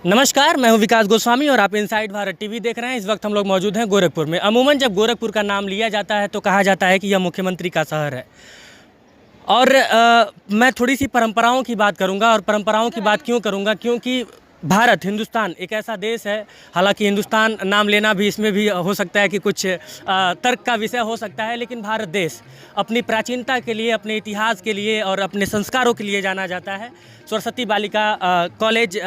नमस्कार, मैं हूं विकास गोस्वामी और आप इनसाइड भारत टीवी देख रहे हैं। इस वक्त हम लोग मौजूद हैं गोरखपुर में। अमूमन जब गोरखपुर का नाम लिया जाता है तो कहा जाता है कि यह मुख्यमंत्री का शहर है। और मैं थोड़ी सी परंपराओं की बात करूंगा। और परंपराओं की बात क्यों करूंगा? क्योंकि भारत, हिंदुस्तान एक ऐसा देश है, हालांकि हिंदुस्तान नाम लेना भी इसमें भी हो सकता है कि कुछ तर्क का विषय हो सकता है, लेकिन भारत देश अपनी प्राचीनता के लिए, अपने इतिहास के लिए और अपने संस्कारों के लिए जाना जाता है। सरस्वती बालिका कॉलेज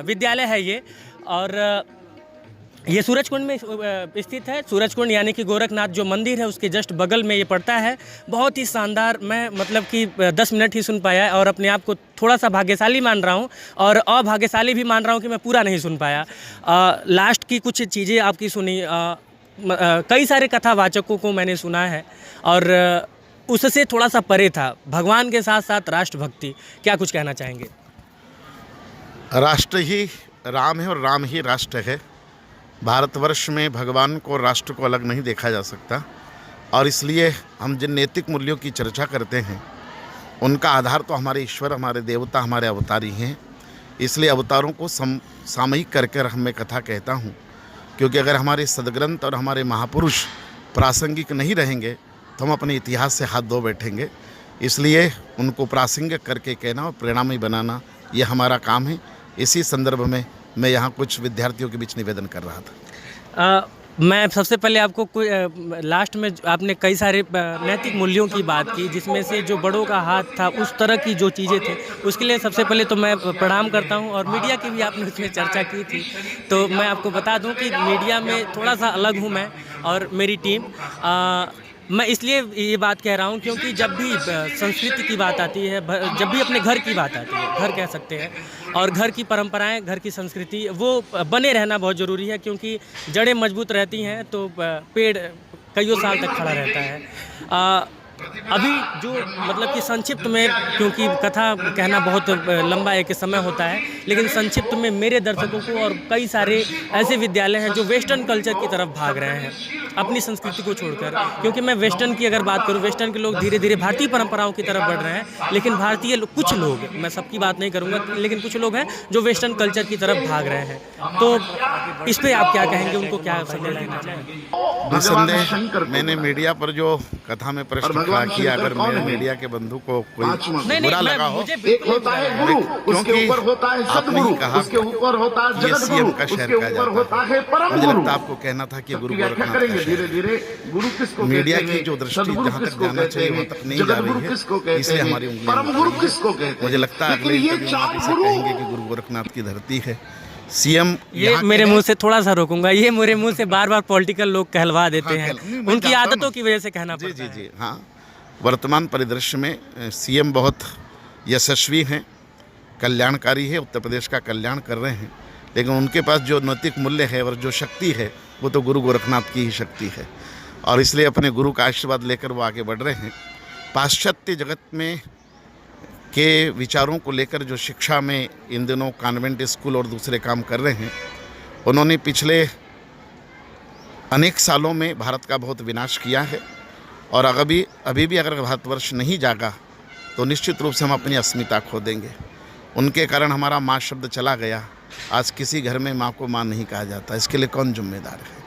विद्यालय है ये। और ये सूरजकुंड में स्थित है। सूरजकुंड यानी कि गोरखनाथ जो मंदिर है उसके जस्ट बगल में ये पड़ता है। बहुत ही शानदार। मैं मतलब कि 10 मिनट ही सुन पाया और अपने आप को थोड़ा सा भाग्यशाली मान रहा हूँ और अभाग्यशाली भी मान रहा हूँ कि मैं पूरा नहीं सुन पाया। लास्ट की कुछ चीज़ें आपकी सुनी। कई सारे कथावाचकों को मैंने सुना है और उससे थोड़ा सा परे था। भगवान के साथ साथ राष्ट्रभक्ति, क्या कुछ कहना चाहेंगे? राष्ट्र ही राम है और राम ही राष्ट्र है। भारतवर्ष में भगवान को और राष्ट्र को अलग नहीं देखा जा सकता। और इसलिए हम जिन नैतिक मूल्यों की चर्चा करते हैं उनका आधार तो हमारे ईश्वर, हमारे देवता, हमारे अवतार ही हैं। इसलिए अवतारों को सामयिक करके मैं कथा कहता हूँ, क्योंकि अगर हमारे सदग्रंथ और हमारे महापुरुष प्रासंगिक नहीं रहेंगे तो हम अपने इतिहास से हाथ धो बैठेंगे। इसलिए उनको प्रासंगिक करके कहना और परिणामी बनाना ये हमारा काम है। इसी संदर्भ में मैं यहाँ कुछ विद्यार्थियों के बीच निवेदन कर रहा था। मैं सबसे पहले आपको लास्ट में आपने कई सारे नैतिक मूल्यों की बात की, जिसमें से जो बड़ों का हाथ था, उस तरह की जो चीज़ें थे, उसके लिए सबसे पहले तो मैं प्रणाम करता हूं। और मीडिया की भी आपने उसमें चर्चा की थी, तो मैं आपको बता दूं कि मीडिया में थोड़ा सा अलग हूं मैं और मेरी टीम। मैं इसलिए ये बात कह रहा हूँ क्योंकि जब भी संस्कृति की बात आती है, जब भी अपने घर की बात आती है, घर कह सकते हैं, और घर की परंपराएं, घर की संस्कृति, वो बने रहना बहुत ज़रूरी है। क्योंकि जड़ें मजबूत रहती हैं तो पेड़ कईयों साल तक खड़ा रहता है। अभी जो मतलब कि संक्षिप्त में, क्योंकि कथा कहना बहुत लंबा एक समय होता है, लेकिन संक्षिप्त में मेरे दर्शकों को और कई सारे ऐसे विद्यालय हैं जो वेस्टर्न कल्चर की तरफ भाग रहे हैं अपनी संस्कृति को छोड़कर। क्योंकि मैं वेस्टर्न की अगर बात करूं, वेस्टर्न के लोग धीरे धीरे भारतीय परंपराओं की तरफ बढ़ रहे हैं, लेकिन भारतीय कुछ लोग, मैं सबकी बात नहीं करूंगा, लेकिन कुछ लोग हैं जो वेस्टर्न कल्चर की तरफ भाग रहे हैं। तो इस पर आप क्या कहेंगे? उनको क्या संदेश देना चाहेंगे? निसंदेह मैंने मीडिया पर जो कथा में प्रश्न खड़ा किया, अगर मेरे मीडिया के बंधु को कोई बुरा लगा हो, एक होता है गुरु, उसके ऊपर होता है सदगुरु, उसके ऊपर होता है जगतगुरु, उसके ऊपर होता है परम गुरु। मुझे लगता आपको कहना था कि गुरु गोरखनाथ का धीरे धीरे गुरु किसको, मीडिया की जो दृष्टि जहाँ तक जाना चाहिए वहाँ तक नहीं जा रही है, इसलिए हमारी परम गुरु किसको कहते हैं? मुझे लगता है अगले इंटरव्यू में आप इसे कहेंगे कि गुरु गोरखनाथ की धरती है। सीएम ये मेरे मुंह से थोड़ा सा रोकूंगा, ये मेरे मुंह से बार बार पॉलिटिकल लोग कहलवा देते हैं, उनकी आदतों की वजह से कहना पड़ता है। जी हाँ, वर्तमान परिदृश्य में सीएम बहुत यशस्वी हैं, कल्याणकारी है, उत्तर प्रदेश का कल्याण कर रहे हैं, लेकिन उनके पास जो नैतिक मूल्य है और जो शक्ति है वो तो गुरु गोरखनाथ की ही शक्ति है। और इसलिए अपने गुरु का आशीर्वाद लेकर वो आगे बढ़ रहे हैं। पाश्चात्य जगत में के विचारों को लेकर जो शिक्षा में इन दिनों कॉन्वेंट स्कूल और दूसरे काम कर रहे हैं, उन्होंने पिछले अनेक सालों में भारत का बहुत विनाश किया है। और अभी भी अगर भारतवर्ष नहीं जागा तो निश्चित रूप से हम अपनी अस्मिता खो देंगे। उनके कारण हमारा माँ शब्द चला गया। आज किसी घर में माँ को माँ नहीं कहा जाता, इसके लिए कौन जिम्मेदार है?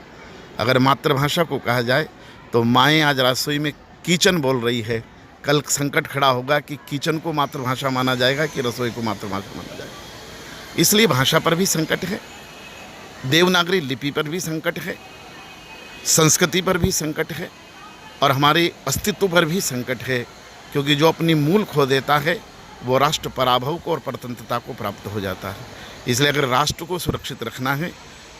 अगर मातृभाषा को कहा जाए तो माएँ आज रसोई में किचन बोल रही है, कल संकट खड़ा होगा कि किचन को मातृभाषा माना जाएगा कि रसोई को मातृभाषा माना जाएगा। इसलिए भाषा पर भी संकट है, देवनागरी लिपि पर भी संकट है, संस्कृति पर भी संकट है और हमारे अस्तित्व पर भी संकट है। क्योंकि जो अपनी मूल खो देता है वो राष्ट्र पराभव को और परतंत्रता को प्राप्त हो जाता है। इसलिए अगर राष्ट्र को सुरक्षित रखना है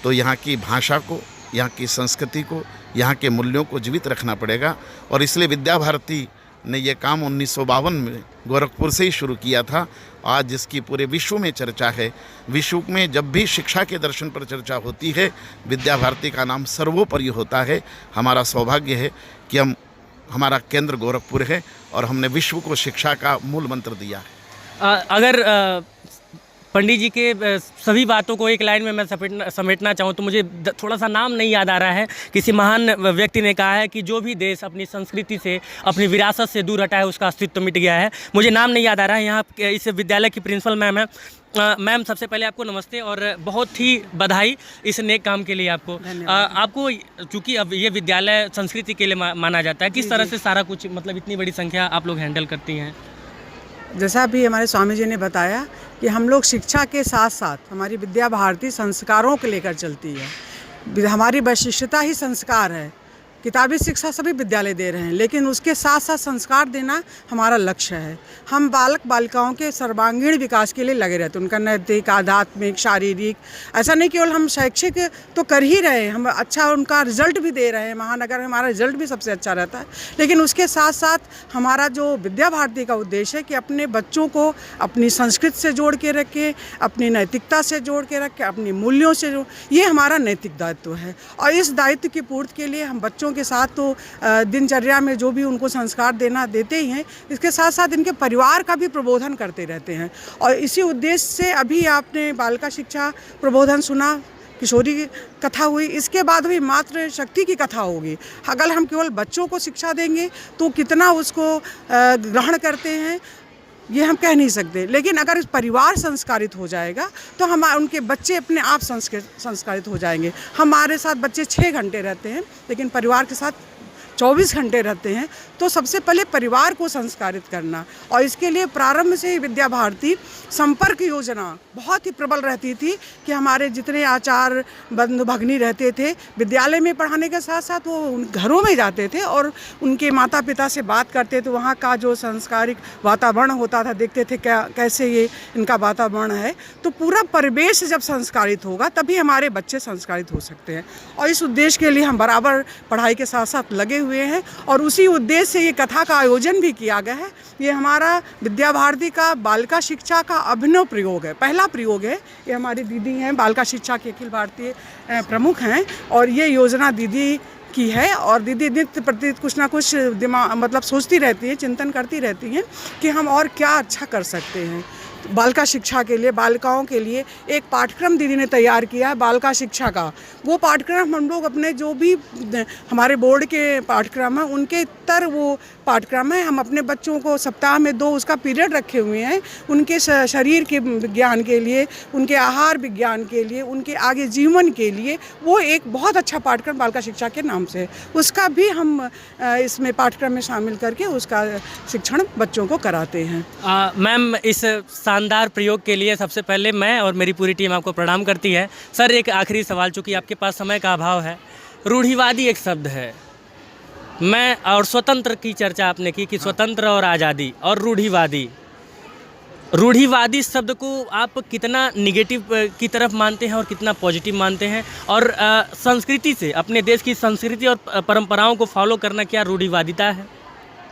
तो यहाँ की भाषा को, यहाँ की संस्कृति को, यहाँ के मूल्यों को जीवित रखना पड़ेगा। और इसलिए विद्या भारती ने यह काम 1952 में गोरखपुर से ही शुरू किया था। आज जिसकी पूरे विश्व में चर्चा है, विश्व में जब भी शिक्षा के दर्शन पर चर्चा होती है विद्या भारती का नाम सर्वोपरि होता है। हमारा सौभाग्य है कि हमारा केंद्र गोरखपुर है और हमने विश्व को शिक्षा का मूल मंत्र दिया है। अगर पंडित जी के सभी बातों को एक लाइन में मैं समेटना चाहूँ तो मुझे थोड़ा सा नाम नहीं याद आ रहा है। किसी महान व्यक्ति ने कहा है कि जो भी देश अपनी संस्कृति से, अपनी विरासत से दूर हटा है, उसका अस्तित्व मिट गया है। मुझे नाम नहीं याद आ रहा है। यहाँ इस विद्यालय की प्रिंसिपल मैम है। मैम, सबसे पहले आपको नमस्ते और बहुत ही बधाई इस नेक काम के लिए आपको। आपको चूँकि अब ये विद्यालय संस्कृति के लिए माना जाता है, किस तरह से सारा कुछ, मतलब इतनी बड़ी संख्या आप लोग हैंडल करती हैं? जैसा अभी हमारे स्वामी जी ने बताया कि हम लोग शिक्षा के साथ साथ हमारी विद्या भारती संस्कारों को लेकर चलती है। हमारी वैशिष्टता ही संस्कार है। किताबी शिक्षा सभी विद्यालय दे रहे हैं, लेकिन उसके साथ साथ संस्कार देना हमारा लक्ष्य है। हम बालक बालिकाओं के सर्वांगीण विकास के लिए लगे रहते हैं, उनका नैतिक, आध्यात्मिक, शारीरिक। ऐसा नहीं केवल हम शैक्षिक तो कर ही रहे हैं, हम अच्छा उनका रिजल्ट भी दे रहे हैं। महानगर में हमारा रिजल्ट भी सबसे अच्छा रहता है। लेकिन उसके साथ साथ हमारा जो विद्या भारती का उद्देश्य है कि अपने बच्चों को अपनी संस्कृति से जोड़ के रखें, अपनी नैतिकता से जोड़ के रखें, अपनी मूल्यों से ये हमारा नैतिक दायित्व है। और इस दायित्व की पूर्ति के लिए हम बच्चों के साथ तो दिनचर्या में जो भी उनको संस्कार देते ही हैं, इसके साथ साथ इनके परिवार का भी प्रबोधन करते रहते हैं। और इसी उद्देश्य से अभी आपने बालिका शिक्षा प्रबोधन सुना, किशोरी की कथा हुई, इसके बाद भी मातृ शक्ति की कथा होगी। अगर हम केवल बच्चों को शिक्षा देंगे तो कितना उसको ग्रहण करते हैं ये हम कह नहीं सकते, लेकिन अगर परिवार संस्कारित हो जाएगा तो हम उनके बच्चे अपने आप संस्कारित हो जाएंगे। हमारे साथ बच्चे 6 घंटे रहते हैं, लेकिन परिवार के साथ 24 घंटे रहते हैं। तो सबसे पहले परिवार को संस्कारित करना, और इसके लिए प्रारंभ से ही विद्या भारती संपर्क योजना बहुत ही प्रबल रहती थी कि हमारे जितने आचार्य बंधु भगिनी रहते थे, विद्यालय में पढ़ाने के साथ साथ वो उन घरों में जाते थे और उनके माता पिता से बात करते थे। वहाँ का जो सांस्कारिक वातावरण होता था, देखते थे कैसे ये इनका वातावरण है। तो पूरा परिवेश जब संस्कारित होगा तभी हमारे बच्चे संस्कारित हो सकते हैं। और इस उद्देश्य के लिए हम बराबर पढ़ाई के साथ साथ लगे हुए हैं, और उसी उद्देश्य से ये कथा का आयोजन भी किया गया है। ये हमारा विद्या भारती का बालिका शिक्षा का अभिनव प्रयोग है, पहला प्रयोग है। ये हमारी दीदी हैं, बालिका शिक्षा के अखिल भारतीय प्रमुख हैं, और ये योजना दीदी की है। और दीदी नित्य प्रति कुछ ना कुछ दिमाग सोचती रहती है, चिंतन करती रहती हैं कि हम और क्या अच्छा कर सकते हैं। बालिका शिक्षा के लिए, बालिकाओं के लिए एक पाठ्यक्रम दीदी ने तैयार किया है बालिका शिक्षा का। वो पाठ्यक्रम हम लोग अपने जो भी हमारे बोर्ड के पाठ्यक्रम हैं उनके इतर वो पाठ्यक्रम है, हम अपने बच्चों को सप्ताह में 2 उसका पीरियड रखे हुए हैं। उनके शरीर के विज्ञान के लिए, उनके आहार विज्ञान के लिए, उनके आगे जीवन के लिए वो एक बहुत अच्छा पाठ्यक्रम बालिका शिक्षा के नाम से, उसका भी हम इसमें पाठ्यक्रम में शामिल करके उसका शिक्षण बच्चों को कराते हैं। मैम, इस शानदार प्रयोग के लिए सबसे पहले मैं और मेरी पूरी टीम आपको प्रणाम करती है। सर, एक आखिरी सवाल, चूँकि आपके पास समय का अभाव है। रूढ़िवादी एक शब्द है, मैं और स्वतंत्र की चर्चा आपने की कि स्वतंत्र और आज़ादी, और रूढ़िवादी शब्द को आप कितना निगेटिव की तरफ मानते हैं और कितना पॉजिटिव मानते हैं? और संस्कृति से, अपने देश की संस्कृति और परंपराओं को फॉलो करना क्या रूढ़िवादिता है?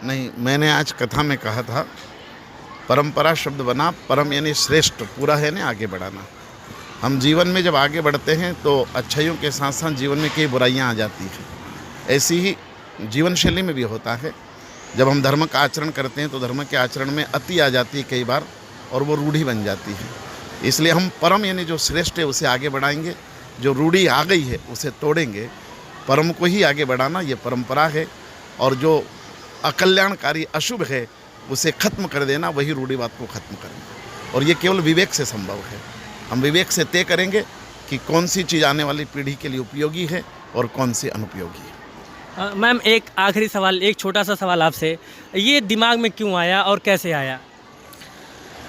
नहीं, मैंने आज कथा में कहा था परंपरा शब्द बना, परम यानी श्रेष्ठ, पूरा है ना आगे बढ़ाना। हम जीवन में जब आगे बढ़ते हैं तो अच्छाइयों के साथ साथ जीवन में कई बुराइयां आ जाती हैं। ऐसी ही जीवन शैली में भी होता है। जब हम धर्म का आचरण करते हैं तो धर्म के आचरण में अति आ जाती है कई बार, और वो रूढ़ी बन जाती है। इसलिए हम परम यानी जो श्रेष्ठ है उसे आगे बढ़ाएंगे, जो रूढ़ी आ गई है उसे तोड़ेंगे। परम को ही आगे बढ़ाना ये परंपरा है, और जो अकल्याणकारी अशुभ है उसे खत्म कर देना, वही रूढ़िवाद को खत्म करेंगे। और ये केवल विवेक से संभव है। हम विवेक से तय करेंगे कि कौन सी चीज़ आने वाली पीढ़ी के लिए उपयोगी है और कौन सी अनुपयोगी है। मैम, एक आखिरी सवाल, एक छोटा सा सवाल आपसे, ये दिमाग में क्यों आया और कैसे आया?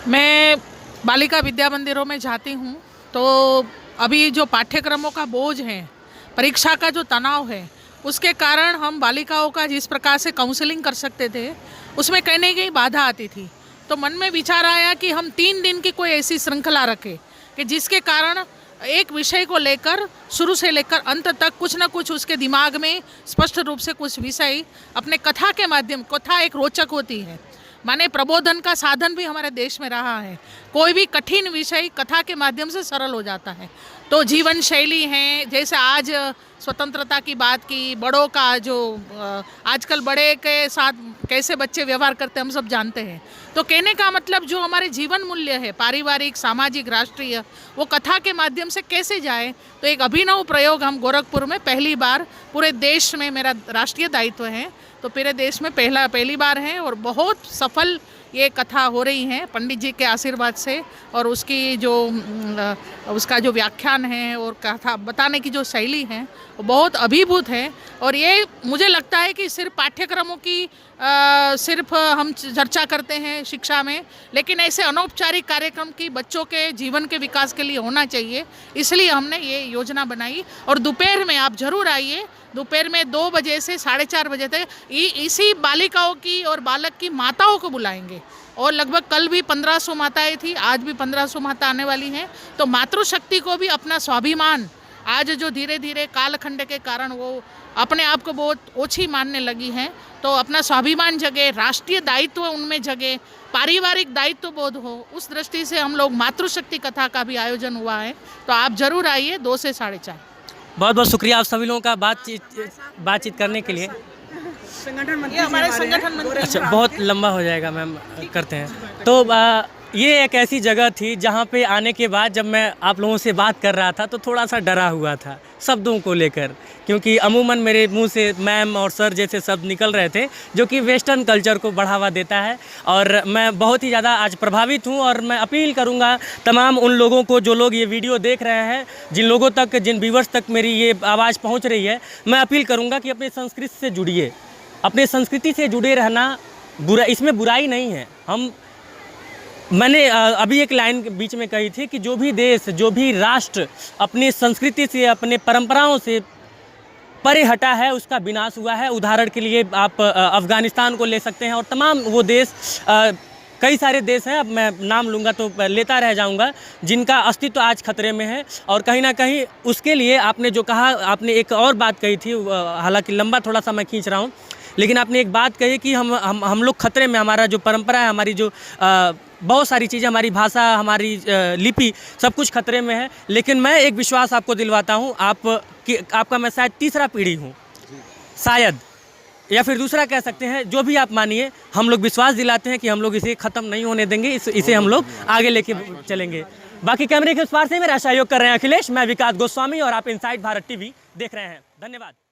मैं बालिका विद्या मंदिरों में जाती हूँ, तो अभी जो पाठ्यक्रमों का बोझ है, परीक्षा का जो तनाव है, उसके कारण हम बालिकाओं का जिस प्रकार से काउंसलिंग कर सकते थे उसमें कहीं ना कहीं बाधा आती थी। तो मन में विचार आया कि हम 3 दिन की कोई ऐसी श्रृंखला रखें कि जिसके कारण एक विषय को लेकर शुरू से लेकर अंत तक कुछ ना कुछ उसके दिमाग में स्पष्ट रूप से कुछ विषय अपने कथा के माध्यम, कथा एक रोचक होती है, माने प्रबोधन का साधन भी हमारे देश में रहा है। कोई भी कठिन विषय कथा के माध्यम से सरल हो जाता है। तो जीवन शैली है, जैसे आज स्वतंत्रता की बात की, बड़ों का जो आजकल बड़े के साथ कैसे बच्चे व्यवहार करते हैं हम सब जानते हैं। तो कहने का मतलब जो हमारे जीवन मूल्य है, पारिवारिक, सामाजिक, राष्ट्रीय, वो कथा के माध्यम से कैसे जाए। तो एक अभिनव प्रयोग हम गोरखपुर में पहली बार पूरे देश में, मेरा राष्ट्रीय दायित्व है तो पूरे देश में पहली बार है और बहुत सफल ये कथा हो रही है पंडित जी के आशीर्वाद से। और उसकी जो उसका जो व्याख्यान है और कथा बताने की जो शैली है वो बहुत अभिभूत है। और ये मुझे लगता है कि सिर्फ पाठ्यक्रमों की सिर्फ हम चर्चा करते हैं शिक्षा में, लेकिन ऐसे अनौपचारिक कार्यक्रम की बच्चों के जीवन के विकास के लिए होना चाहिए। इसलिए हमने ये योजना बनाई। और दोपहर में आप ज़रूर आइए, दोपहर में 2 बजे से 4:30 बजे तक इसी बालिकाओं की और बालक की माताओं को बुलाएंगे। और लगभग कल भी 1500 माताएं थी, आज भी 1500 माता आने वाली हैं। तो मातृशक्ति को भी अपना स्वाभिमान, आज जो धीरे धीरे कालखंड के कारण वो अपने आप को बहुत ओछी मानने लगी हैं, तो अपना स्वाभिमान जगे, राष्ट्रीय दायित्व उनमें जगे, पारिवारिक दायित्व बोध हो, उस दृष्टि से हम लोग मातृशक्ति कथा का भी आयोजन हुआ है। तो आप ज़रूर आइए 2 से 4:30। बहुत बहुत शुक्रिया आप सभी लोगों का बातचीत करने के लिए। संगठन मंत्री, ये हमारे संगठन मंत्री। अच्छा, बहुत लंबा हो जाएगा मैम, करते हैं। तो ये एक ऐसी जगह थी जहाँ पे आने के बाद जब मैं आप लोगों से बात कर रहा था तो थोड़ा सा डरा हुआ था शब्दों को लेकर, क्योंकि अमूमन मेरे मुंह से मैम और सर जैसे शब्द निकल रहे थे जो कि वेस्टर्न कल्चर को बढ़ावा देता है। और मैं बहुत ही ज़्यादा आज प्रभावित हूँ और मैं अपील करूँगा तमाम उन लोगों को जो लोग ये वीडियो देख रहे हैं, जिन लोगों तक, जिन व्यूअर्स तक मेरी ये आवाज़ पहुँच रही है, मैं अपील करूँगा कि अपनी संस्कृति से जुड़िए। अपने संस्कृति से जुड़े रहना इसमें बुराई नहीं है। मैंने अभी एक लाइन बीच में कही थी कि जो भी देश, जो भी राष्ट्र अपनी संस्कृति से, अपने परंपराओं से परे हटा है उसका विनाश हुआ है। उदाहरण के लिए आप अफ़गानिस्तान को ले सकते हैं और तमाम वो देश, कई सारे देश हैं, अब मैं नाम लूँगा तो लेता रह जाऊँगा, जिनका अस्तित्व आज खतरे में है। और कहीं ना कहीं उसके लिए आपने जो कहा, आपने एक और बात कही थी, हालांकि लंबा थोड़ा सा मैं खींच रहा हूँ, लेकिन आपने एक बात कही कि हम लोग खतरे में, हमारा जो परंपरा है, हमारी जो बहुत सारी चीज़ें, हमारी भाषा, हमारी लिपि, सब कुछ खतरे में है। लेकिन मैं एक विश्वास आपको दिलवाता हूँ, आपका मैं शायद तीसरा पीढ़ी हूँ, शायद, या फिर दूसरा कह सकते हैं, जो भी आप मानिए, हम लोग विश्वास दिलाते हैं कि हम लोग इसे ख़त्म नहीं होने देंगे, इसे हम लोग आगे लेके चलेंगे। बाकी कैमरे के उस पार से मेरा सहयोग कर रहे हैं अखिलेश, मैं विकास गोस्वामी और आप इनसाइड भारत टीवी देख रहे हैं। धन्यवाद।